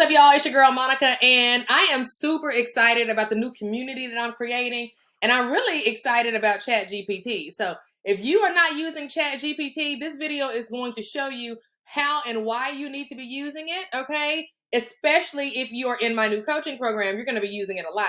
up, y'all? It's your girl, Monica, and I am super excited about the new community that I'm creating, and I'm really excited about ChatGPT. So if you are not using ChatGPT, this video is going to show you how and why you need to be using it, okay? Especially if you are in my new coaching program, you're going to be using it a lot.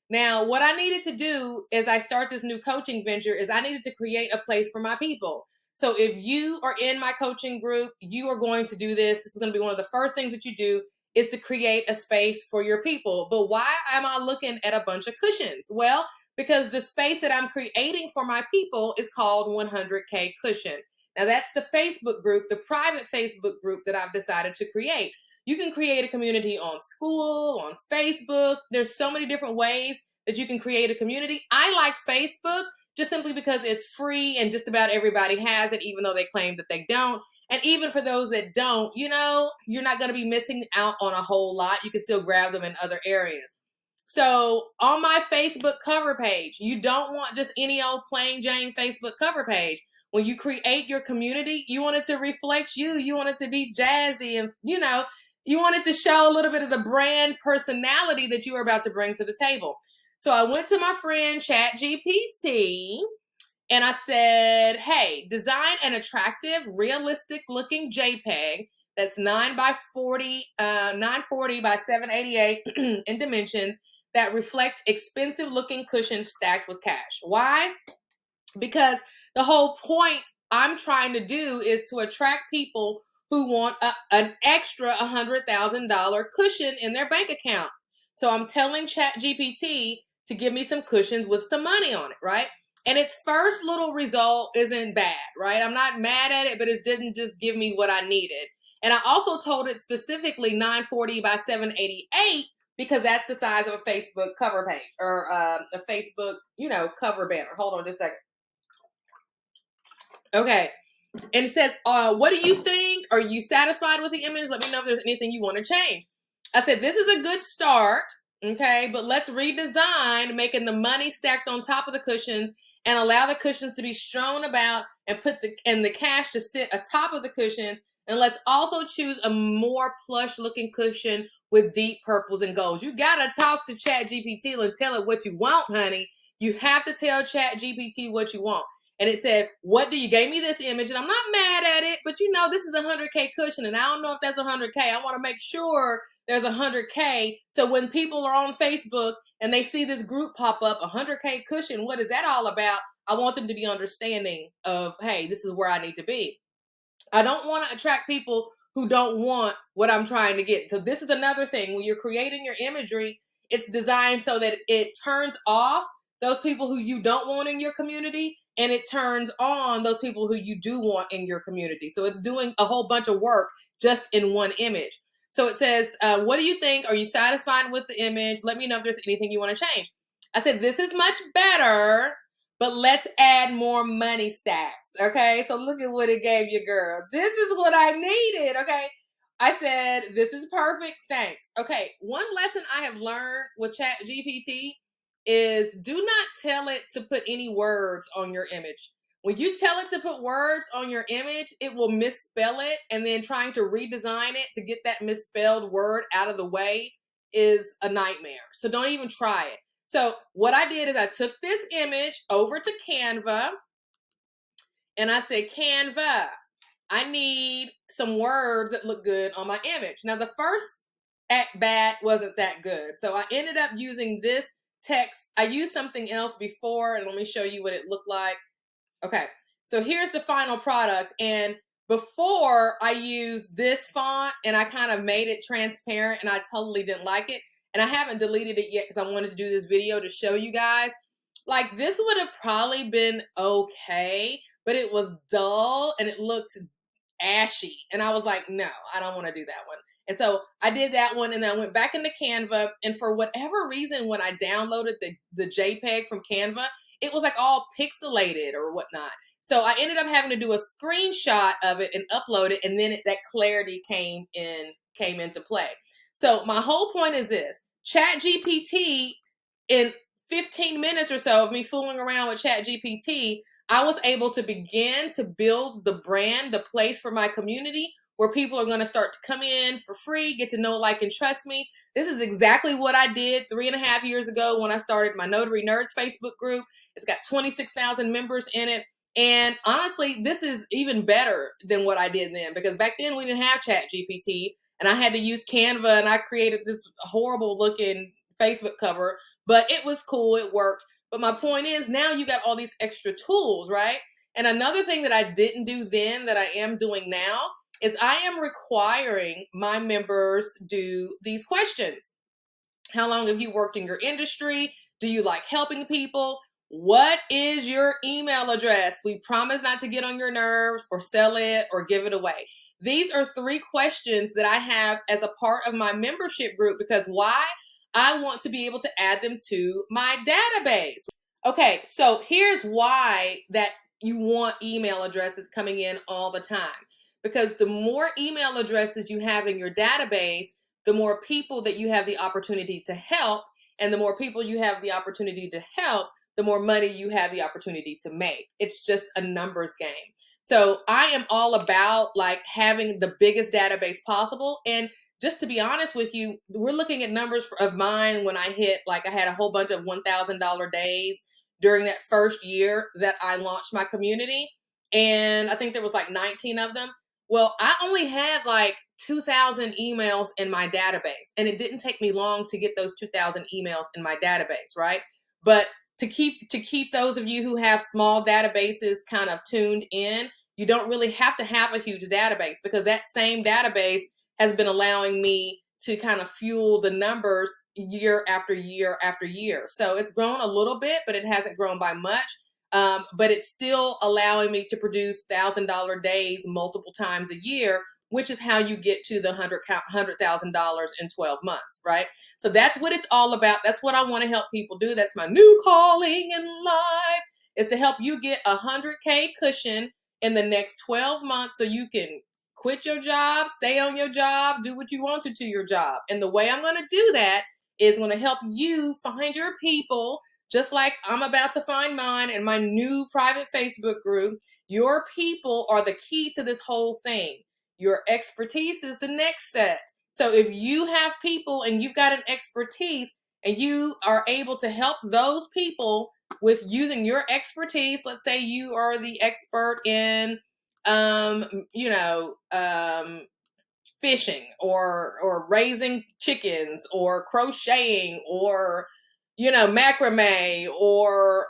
Now, what I needed to do as I start this new coaching venture is I needed to create a place for my people. So if you are in my coaching group, you are going to do this. This is going to be one of the first things that you do is to create a space for your people. But why am I looking at a bunch of cushions? Well, because the space that I'm creating for my people is called 100K Cushion. Now that's the Facebook group, the private Facebook group that I've decided to create. You can create a community on school, on Facebook. There's so many different ways that you can create a community. I like Facebook just simply because it's free and just about everybody has it, even though they claim that they don't. And even for those that don't, you know, you're not going to be missing out on a whole lot. You can still grab them in other areas. So on my Facebook cover page, you don't want just any old plain Jane Facebook cover page. When you create your community, you want it to reflect you. You want it to be jazzy and, you know, you want it to show a little bit of the brand personality that you are about to bring to the table. So I went to my friend ChatGPT and I said, hey, design an attractive, realistic looking JPEG that's 940 by 788 in dimensions that reflect expensive looking cushions stacked with cash. Why? Because the whole point I'm trying to do is to attract people who want an extra $100,000 cushion in their bank account. So I'm telling ChatGPT to give me some cushions with some money on it, right? And its first little result isn't bad, right? I'm not mad at it, but it didn't just give me what I needed. And I also told it specifically 940 by 788 because that's the size of a Facebook cover page or a Facebook, you know, cover banner. Hold on just a second. Okay. And it says, what do you think? Are you satisfied with the image? Let me know if there's anything you want to change. I said, this is a good start. Okay. But let's redesign, making the money stacked on top of the cushions and allow the cushions to be strewn about and put the cash to sit atop of the cushions. And let's also choose a more plush looking cushion with deep purples and golds. You got to talk to ChatGPT and tell it what you want, honey. You have to tell ChatGPT what you want. And it said, what do you gave me this image? And I'm not mad at it, but you know, this is a 100K cushion. And I don't know if that's 100K. I want to make sure there's 100K. So when people are on Facebook and they see this group pop up, 100K cushion, what is that all about? I want them to be understanding of, hey, this is where I need to be. I don't want to attract people who don't want what I'm trying to get. So this is another thing. When you're creating your imagery, it's designed so that it turns off those people who you don't want in your community, and it turns on those people who you do want in your community. So it's doing a whole bunch of work just in one image. So it says, what do you think? Are you satisfied with the image? Let me know if there's anything you want to change. I said, this is much better, but let's add more money stacks. Okay, so look at what it gave you, girl. This is what I needed. Okay, I said, this is perfect. Thanks. Okay, one lesson I have learned with ChatGPT is do not tell it to put any words on your image. When you tell it to put words on your image, it will misspell it, and then trying to redesign it to get that misspelled word out of the way is a nightmare. So don't even try it. So what I did is I took this image over to Canva and I said, Canva, I need some words that look good on my image. Now the first at bat wasn't that good. So I ended up using this text. I used something else before, and let me show you what it looked like. Okay, so here's the final product. And before I used this font and I kind of made it transparent and I totally didn't like it. And I haven't deleted it yet because I wanted to do this video to show you guys. Like this would have probably been okay, but it was dull and it looked ashy. And I was like, no, I don't want to do that one. And so I did that one, and then I went back into Canva, and for whatever reason, when I downloaded the JPEG from Canva, it was like all pixelated or whatnot. So I ended up having to do a screenshot of it and upload it, and then that clarity came into play. So my whole point is this: ChatGPT, in 15 minutes or so of me fooling around with ChatGPT, I was able to begin to build the brand, the place for my community, where people are going to start to come in for free, get to know, like, and trust me. This is exactly what I did 3.5 years ago when I started my Notary Nerds Facebook group. It's got 26,000 members in it. And honestly, this is even better than what I did then, because back then we didn't have Chat GPT, and I had to use Canva, and I created this horrible looking Facebook cover, but it was cool. It worked. But my point is, now you got all these extra tools, right? And another thing that I didn't do then that I am doing now is I am requiring my members do these questions. How long have you worked in your industry? Do you like helping people? What is your email address? We promise not to get on your nerves or sell it or give it away. These are 3 questions that I have as a part of my membership group, because why? I want to be able to add them to my database. Okay, so here's why that you want email addresses coming in all the time. Because the more email addresses you have in your database, the more people that you have the opportunity to help, and the more people you have the opportunity to help, the more money you have the opportunity to make. It's just a numbers game. So I am all about like having the biggest database possible. And just to be honest with you, we're looking at numbers of mine when I hit, like, I had a whole bunch of $1,000 days during that first year that I launched my community. And I think there was like 19 of them. Well, I only had like 2,000 emails in my database, and it didn't take me long to get those 2,000 emails in my database, right? But to keep those of you who have small databases kind of tuned in, you don't really have to have a huge database, because that same database has been allowing me to kind of fuel the numbers year after year after year. So it's grown a little bit, but it hasn't grown by much. But it's still allowing me to produce $1,000 days multiple times a year, which is how you get to the $100,000 in 12 months, right? So that's what it's all about. That's what I want to help people do. That's my new calling in life, is to help you get a 100K cushion in the next 12 months, so you can quit your job, stay on your job, do what you want to your job. And the way I'm going to do that is going to help you find your people, just like I'm about to find mine in my new private Facebook group. Your people are the key to this whole thing. Your expertise is the next set. So if you have people and you've got an expertise and you are able to help those people with using your expertise, let's say you are the expert in, fishing or raising chickens or crocheting or, macrame or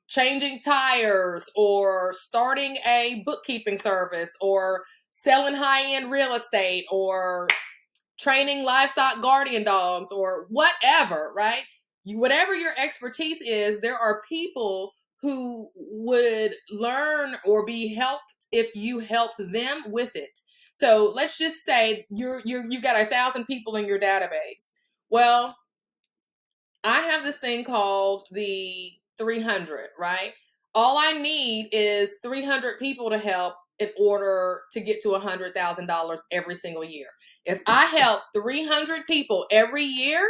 changing tires or starting a bookkeeping service or selling high-end real estate or training livestock guardian dogs or whatever, right? Whatever your expertise is, there are people who would learn or be helped if you helped them with it. So let's just say you've got 1,000 people in your database. Well, I have this thing called the 300, right? All I need is 300 people to help in order to get to $100,000 every single year. If I help 300 people every year,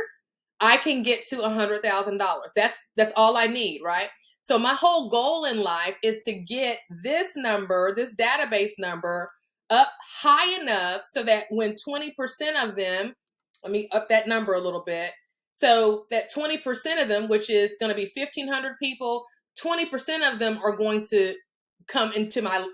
I can get to $100,000. That's all I need, right? So my whole goal in life is to get this number, this database number, up high enough so that when 20% of them, let me up that number a little bit, so that 20% of them, which is going to be 1,500 people, 20% of them are going to come into my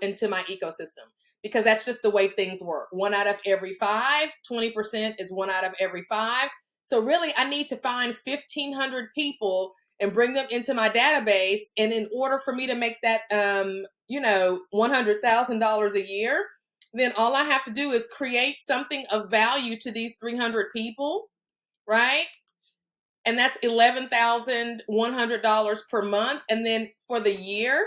ecosystem, because that's just the way things work. 1 out of every 5, 20% is 1 out of every 5. So really, I need to find 1,500 people and bring them into my database. And in order for me to make that, $100,000 a year, then all I have to do is create something of value to these 300 people, right? And that's $11,100 per month. And then for the year,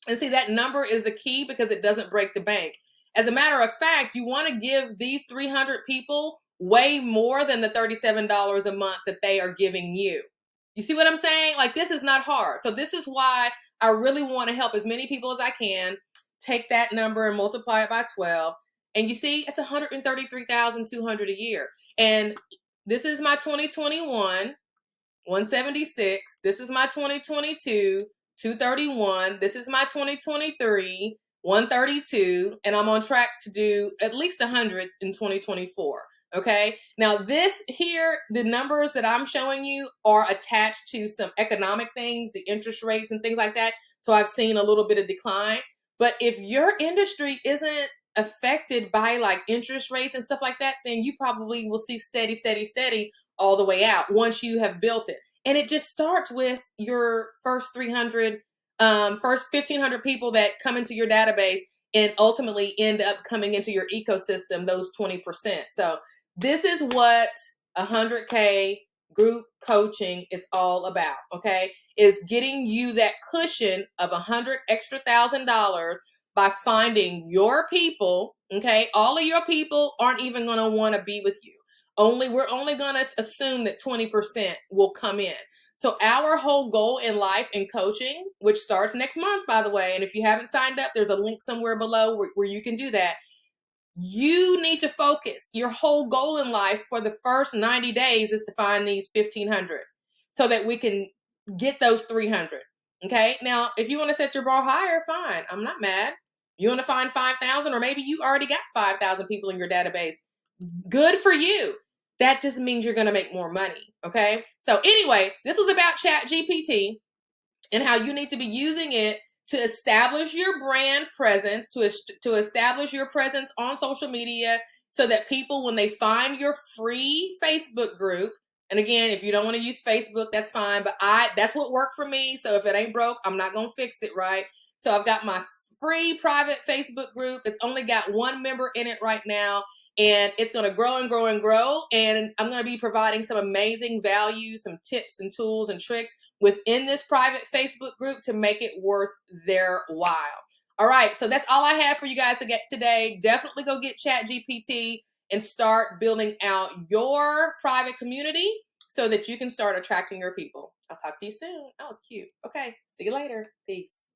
and see, that number is the key because it doesn't break the bank. As a matter of fact, you want to give these 300 people way more than the $37 a month that they are giving you. You see what I'm saying? Like, this is not hard. So this is why I really want to help as many people as I can. Take that number and multiply it by 12. And you see, it's $133,200 a year. And this is my 2021, 176. This is my 2022, 231. This is my 2023, 132, and I'm on track to do at least 100 in 2024. Okay, now this here, the numbers that I'm showing you are attached to some economic things, the interest rates and things like that. So I've seen a little bit of decline. But if your industry isn't affected by like interest rates and stuff like that, then you probably will see steady, steady, steady all the way out once you have built it. And it just starts with your first 300, first 1,500 people that come into your database and ultimately end up coming into your ecosystem, those 20%. So this is what 100K group coaching is all about, okay? Is getting you that cushion of $100,000 by finding your people, okay? All of your people aren't even going to want to be with you. We're only going to assume that 20% will come in. So our whole goal in life in coaching, which starts next month, by the way, and if you haven't signed up, there's a link somewhere below where you can do that. You need to focus. Your whole goal in life for the first 90 days is to find these 1,500 so that we can get those 300. Okay. Now, if you want to set your bar higher, fine. I'm not mad. You want to find 5,000, or maybe you already got 5,000 people in your database. Good for you. That just means you're going to make more money. Okay. So anyway, this was about ChatGPT and how you need to be using it to establish your brand presence, to establish your presence on social media so that people, when they find your free Facebook group, and again, if you don't want to use Facebook, that's fine, but that's what worked for me. So if it ain't broke, I'm not going to fix it, right? So I've got my free private Facebook group. It's only got one member in it right now, and it's going to grow and grow and grow. And I'm going to be providing some amazing value, some tips and tools and tricks within this private Facebook group to make it worth their while. All right, so that's all I have for you guys to get today. Definitely go get ChatGPT and start building out your private community so that you can start attracting your people. I'll talk to you soon. That was cute. Okay, see you later. Peace.